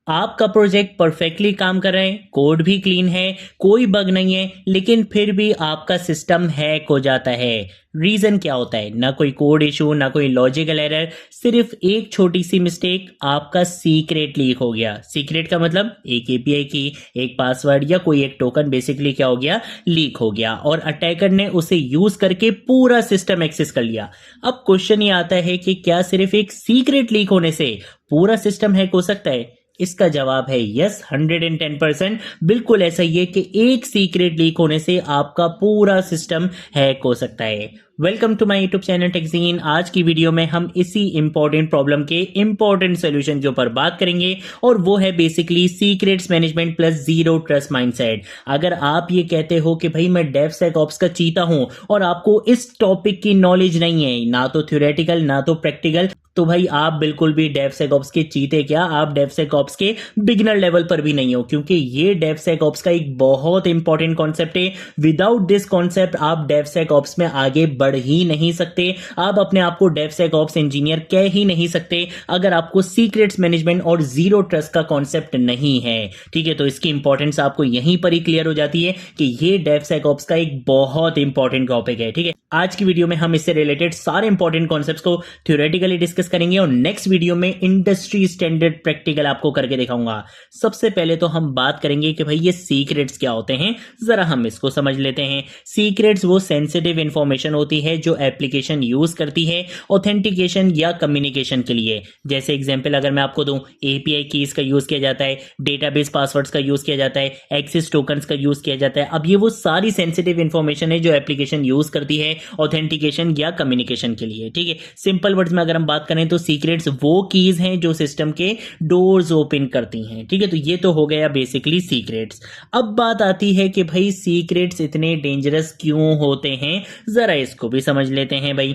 आपका project perfectly काम कर रहा है, कोड भी क्लीन है, कोई बग नहीं है, लेकिन फिर भी आपका सिस्टम हैक हो जाता है। रीजन क्या होता है? ना कोई कोड इशू, ना कोई लॉजिकल एरर, सिर्फ एक छोटी सी मिस्टेक, आपका सीक्रेट लीक हो गया। सीक्रेट का मतलब एक एपीआई की, एक पासवर्ड या कोई एक टोकन बेसिकली क्या हो गया, लीक हो गया और अटैकर ने उसे यूज करके पूरा सिस्टम एक्सेस कर लिया। अब क्वेश्चन ये आता है कि क्या सिर्फ एक सीक्रेट लीक होने से पूरा सिस्टम हैक हो सकता है? इसका जवाब है यस, 110%। बिल्कुल ऐसा ही है कि एक सीक्रेट लीक होने से आपका पूरा सिस्टम हैक हो सकता है। Welcome to my YouTube channel टेकजीन। आज की वीडियो में हम इसी इंपॉर्टेंट प्रॉब्लम के इंपॉर्टेंट सोल्यूशन के ऊपर बात करेंगे और वो है basically secrets management plus zero trust mindset. अगर आप ये कहते हो कि भाई मैं डेवसेकऑप्स का चीता हूं और आपको इस टॉपिक की नॉलेज नहीं है, ना तो थ्योरेटिकल ना तो प्रैक्टिकल, तो भाई आप बिल्कुल भी डेवसेकऑप्स के चीते क्या, आप डेवसेकऑप्स के बिगिनर लेवल पर भी नहीं हो, क्योंकि ये डेवसेकऑप्स का एक बहुत इंपॉर्टेंट कॉन्सेप्ट है। विदाउट दिस कॉन्सेप्ट आप डेवसेकऑप्स में आगे बढ़ ही नहीं सकते। आप अपने आप को डेवसेकऑप्स इंजीनियर कह ही नहीं सकते अगर आपको सीक्रेट्स मैनेजमेंट और जीरो ट्रस्ट का कॉन्सेप्ट नहीं है। ठीक है, तो इसकी इंपॉर्टेंस आपको यहीं पर ही क्लियर हो जाती है कि ये डेवसेकऑप्स का एक बहुत इंपॉर्टेंट टॉपिक है। ठीक है, आज की वीडियो में हम इससे रिलेटेड सारे इंपॉर्टेंट कॉन्सेप्ट्स को थ्योरेटिकली डिस्कस करेंगे और नेक्स्ट वीडियो में इंडस्ट्री स्टैंडर्ड प्रैक्टिकल आपको करके दिखाऊंगा। सबसे पहले तो हम बात करेंगे कि भाई ये सीक्रेट्स क्या होते हैं, जरा हम इसको समझ लेते हैं। सीक्रेट्स वो सेंसिटिव इंफॉर्मेशन होती है जो एप्लीकेशन यूज करती है ऑथेंटिकेशन या कम्युनिकेशन के लिए। जैसे एग्जांपल अगर मैं आपको दूं, एपीआई कीज का यूज किया जाता है, डेटाबेस पासवर्ड्स का यूज किया जाता है, एक्सेस टोकन्स का यूज किया जाता है। अब ये वो सारी सेंसिटिव इंफॉर्मेशन है जो एप्लीकेशन यूज करती है ऑथेंटिकेशन या कम्युनिकेशन के लिए। ठीक है, सिंपल वर्ड्स में अगर हम बात करें तो सीक्रेट्स वो कीज हैं जो सिस्टम के डोर्स ओपन करती हैं। ठीक है, तो ये तो हो गया बेसिकली सीक्रेट्स। अब बात आती है कि भाई सीक्रेट्स इतने डेंजरस क्यों होते हैं, जरा इसको भी समझ लेते हैं भाई।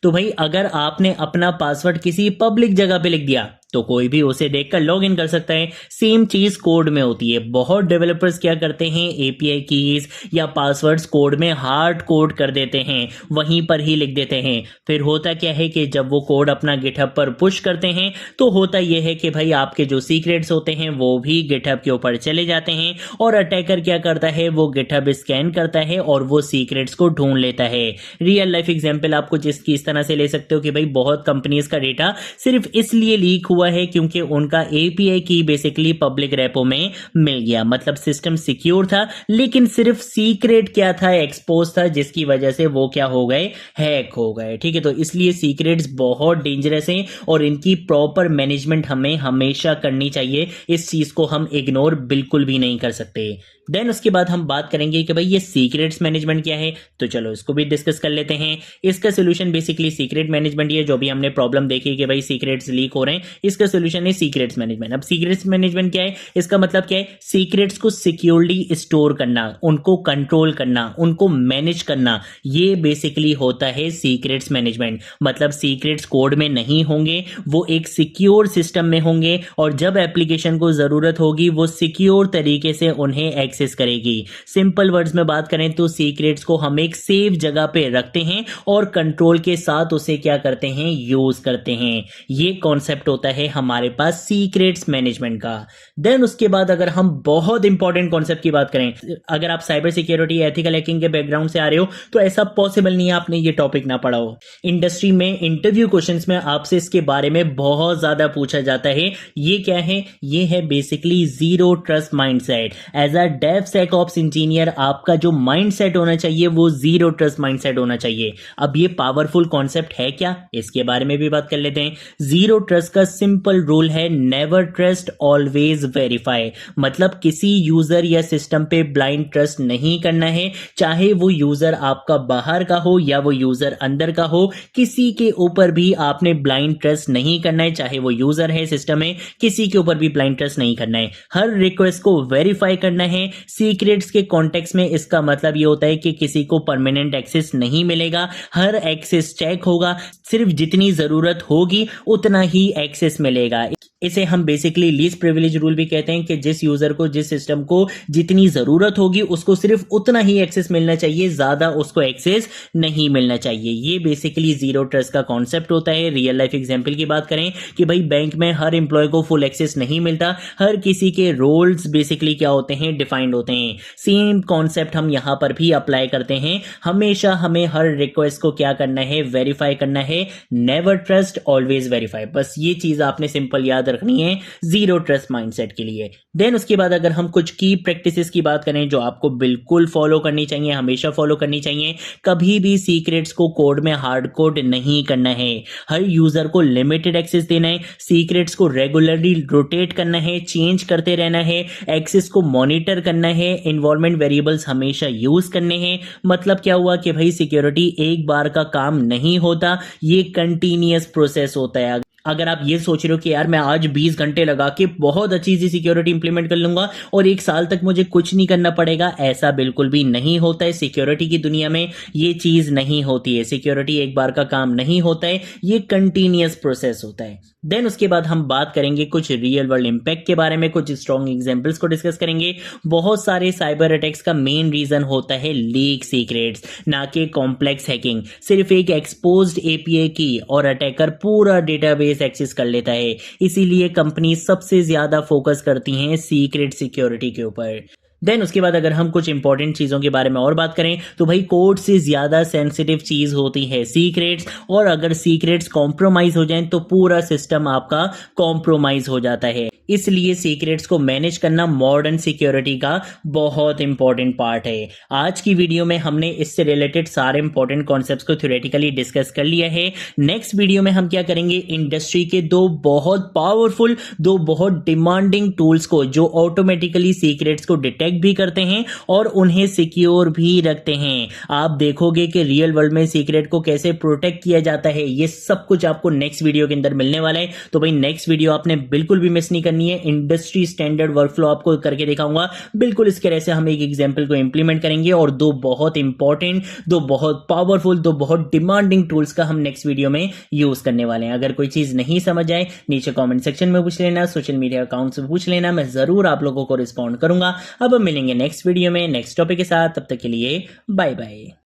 तो भाई अगर आपने अपना पासवर्ड किसी पब्लिक जगह पे लिख दिया तो कोई भी उसे देखकर लॉग इन कर सकता है। सेम चीज कोड में होती है। बहुत डेवलपर्स क्या करते हैं, एपीआई कीज या पासवर्ड्स कोड में हार्ड कोड कर देते हैं, वहीं पर ही लिख देते हैं। फिर होता क्या है कि जब वो कोड अपना गिटहब पर पुश करते हैं तो होता यह है कि भाई आपके जो सीक्रेट्स होते हैं वो भी गिटहब के ऊपर चले जाते हैं और अटैकर क्या करता है, वो गिटहब स्कैन करता है और वो सीक्रेट्स को ढूंढ लेता है। रियल लाइफ एग्जाम्पल आपको जिसकी इस तरह से ले सकते हो कि भाई बहुत कंपनीज का डेटा सिर्फ इसलिए लीक हुआ है क्योंकि उनका एपीआई की बेसिकली पब्लिक रेपो में मिल गया। मतलब सिस्टम सिक्योर था लेकिन सिर्फ सीक्रेट क्या था, एक्सपोज था, जिसकी वजह से वो क्या हो गए, हैक हो गए। ठीक है, तो इसलिए सीक्रेट्स बहुत डेंजरस हैं और इनकी प्रॉपर मैनेजमेंट हमें हमेशा करनी चाहिए। इस चीज को हम इग्नोर बिल्कुल भी नहीं कर सकते। देन उसके बाद हम बात करेंगे कि भाई ये सीक्रेट्स मैनेजमेंट क्या है, तो चलो इसको भी डिस्कस कर लेते हैं। इसका सोल्यूशन बेसिकली सीक्रेट मैनेजमेंट ही है। जो भी हमने प्रॉब्लम देखी कि भाई सीक्रेट्स लीक हो रहे हैं, इसका सोल्यूशन है सीक्रेट्स मैनेजमेंट। अब सीक्रेट्स मैनेजमेंट क्या है, इसका मतलब क्या है, सीक्रेट्स को सिक्योरली स्टोर करना, उनको कंट्रोल करना, उनको मैनेज करना, ये बेसिकली होता है सीक्रेट्स मैनेजमेंट। मतलब सीक्रेट्स कोड में नहीं होंगे, वो एक सिक्योर सिस्टम में होंगे और जब एप्लीकेशन को जरूरत होगी वो सिक्योर तरीके से उन्हें एक्सेस करेगी। सिंपल वर्ड्स में बात करें तो सीक्रेट्स को हम एक सेफ जगह पे रखते हैं और कंट्रोल के साथ उसे क्या करते हैं, यूज करते हैं। ये कॉन्सेप्ट होता है हमारे पास सीक्रेट्स मैनेजमेंट का। देन उसके बाद अगर हम बहुत इंपॉर्टेंट कॉन्सेप्ट की बात करें, अगर आप साइबर सिक्योरिटी एथिकल हैकिंग के बैकग्राउंड से आ रहे हो तो ऐसा पॉसिबल नहीं है आपने ये टॉपिक ना पढ़ा हो। इंडस्ट्री में इंटरव्यू क्वेश्चंस में आपसे इसके बारे में बहुत ज्यादा पूछा जाता है। ये क्या है, ये है basically zero trust mindset. As a DevSecOps engineer आपका जो माइंडसेट होना चाहिए वो जीरो ट्रस्ट माइंडसेट होना चाहिए। अब ये पावरफुल कॉन्सेप्ट है क्या, इसके बारे में भी बात कर लेते हैं। जीरो ट्रस्ट का सिंपल रूल है नेवर ट्रस्ट ऑलवेज वेरीफाई। मतलब किसी यूजर या सिस्टम पे ब्लाइंड ट्रस्ट नहीं करना है, चाहे वो यूजर आपका बाहर का हो या वो यूजर अंदर का हो, किसी के ऊपर भी आपने ब्लाइंड ट्रस्ट नहीं करना है। चाहे वो यूजर है, सिस्टम है, किसी के ऊपर भी ब्लाइंड ट्रस्ट नहीं करना है। हर रिक्वेस्ट को वेरीफाई करना है। सीक्रेट्स के कॉन्टेक्स्ट में इसका मतलब ये होता है कि किसी को परमानेंट एक्सेस नहीं मिलेगा, हर एक्सेस चेक होगा, सिर्फ जितनी जरूरत होगी उतना ही एक्सेस मिलेगा। इसे हम बेसिकली लीस्ट प्रिविलेज रूल भी कहते हैं कि जिस यूजर को जिस सिस्टम को जितनी जरूरत होगी उसको सिर्फ उतना ही एक्सेस मिलना चाहिए, ज्यादा उसको एक्सेस नहीं मिलना चाहिए। ये बेसिकली जीरो ट्रस्ट का कॉन्सेप्ट होता है। रियल लाइफ एग्जांपल की बात करें कि भाई बैंक में हर एम्प्लॉय को फुल एक्सेस नहीं मिलता, हर किसी के रोल्स बेसिकली क्या होते हैं, डिफाइंड होते हैं। सेम कॉन्सेप्ट हम यहां पर भी अप्लाई करते हैं। हमेशा हमें हर रिक्वेस्ट को क्या करना है, वेरीफाई करना है। नेवर ट्रस्ट ऑलवेज वेरीफाई, बस ये चीज आपने सिंपल याद रखनी है जीरो ट्रस्ट माइंडसेट के लिए। देन उसके बाद अगर हम कुछ की प्रैक्टिसेस की बात करें जो आपको बिल्कुल फॉलो करनी चाहिए, हमेशा फॉलो करनी चाहिए, कभी भी सीक्रेट्स को कोड में हार्ड कोड नहीं करना है। हर यूजर को लिमिटेड एक्सेस देना है, सीक्रेट्स को रेगुलरली रोटेट करना है, चेंज करते रहना है, एक्सेस को मॉनिटर करना है, इन्वॉल्वमेंट वेरिएबल्स हमेशा यूज करने हैं। मतलब क्या हुआ कि भाई सिक्योरिटी एक बार का काम नहीं होता, ये कंटिन्यूअस प्रोसेस होता है। अगर आप ये सोच रहे हो कि यार मैं आज 20 घंटे लगा के बहुत अच्छी सी सिक्योरिटी इंप्लीमेंट कर लूंगा और एक साल तक मुझे कुछ नहीं करना पड़ेगा, ऐसा बिल्कुल भी नहीं होता है। सिक्योरिटी की दुनिया में ये चीज नहीं होती है। सिक्योरिटी एक बार का काम नहीं होता है, ये कंटिन्यूअस प्रोसेस होता है। देन उसके बाद हम बात करेंगे कुछ रियल वर्ल्ड इंपैक्ट के बारे में, कुछ स्ट्रॉन्ग एग्जांपल्स को डिस्कस करेंगे। बहुत सारे साइबर अटैक्स का मेन रीजन होता है लीक सीक्रेट्स, ना कि कॉम्प्लेक्स हैकिंग। सिर्फ एक एक्सपोज्ड एपीआई की और अटैकर पूरा डेटाबेस एक्सेस कर लेता है। इसीलिए कंपनी सबसे ज्यादा फोकस करती हैं सीक्रेट सिक्योरिटी के ऊपर। देन उसके बाद अगर हम कुछ इंपॉर्टेंट चीजों के बारे में और बात करें तो भाई कोड से ज्यादा सेंसिटिव चीज होती है सीक्रेट्स, और अगर सीक्रेट्स कॉम्प्रोमाइज हो जाएं तो पूरा सिस्टम आपका कॉम्प्रोमाइज हो जाता है। इसलिए सीक्रेट्स को मैनेज करना मॉडर्न सिक्योरिटी का बहुत इंपॉर्टेंट पार्ट है। आज की वीडियो में हमने इससे रिलेटेड सारे इंपॉर्टेंट कॉन्सेप्ट्स को थ्योरेटिकली डिस्कस कर लिया है। नेक्स्ट वीडियो में हम क्या करेंगे, इंडस्ट्री के दो बहुत पावरफुल, दो बहुत डिमांडिंग टूल्स को जो ऑटोमेटिकली सीक्रेट्स को डिटेक्ट भी करते हैं और उन्हें सिक्योर भी रखते हैं। आप देखोगे कि रियल वर्ल्ड में सीक्रेट को कैसे प्रोटेक्ट किया जाता है, ये सब कुछ आपको नेक्स्ट वीडियो के अंदर मिलने वाला है। तो भाई नेक्स्ट वीडियो आपने बिल्कुल भी मिस नहीं करनी है। इंडस्ट्री स्टैंडर्ड वर्कफ्लो आपको करके दिखाऊंगा, बिल्कुल इस तरह से हम एक एग्जांपल को इंप्लीमेंट करेंगे और दो बहुत इंपॉर्टेंट, दो बहुत पावरफुल, दो बहुत डिमांडिंग टूल्स का हम नेक्स्ट वीडियो में यूज करने वाले हैं। अगर कोई चीज नहीं समझ आए नीचे कमेंट सेक्शन में पूछ लेना, सोशल मीडिया अकाउंट से पूछ लेना, मैं जरूर आप लोगों को रिस्पॉन्ड करूंगा। अब मिलेंगे नेक्स्ट वीडियो में नेक्स्ट टॉपिक के साथ, तब तक के लिए बाय बाय।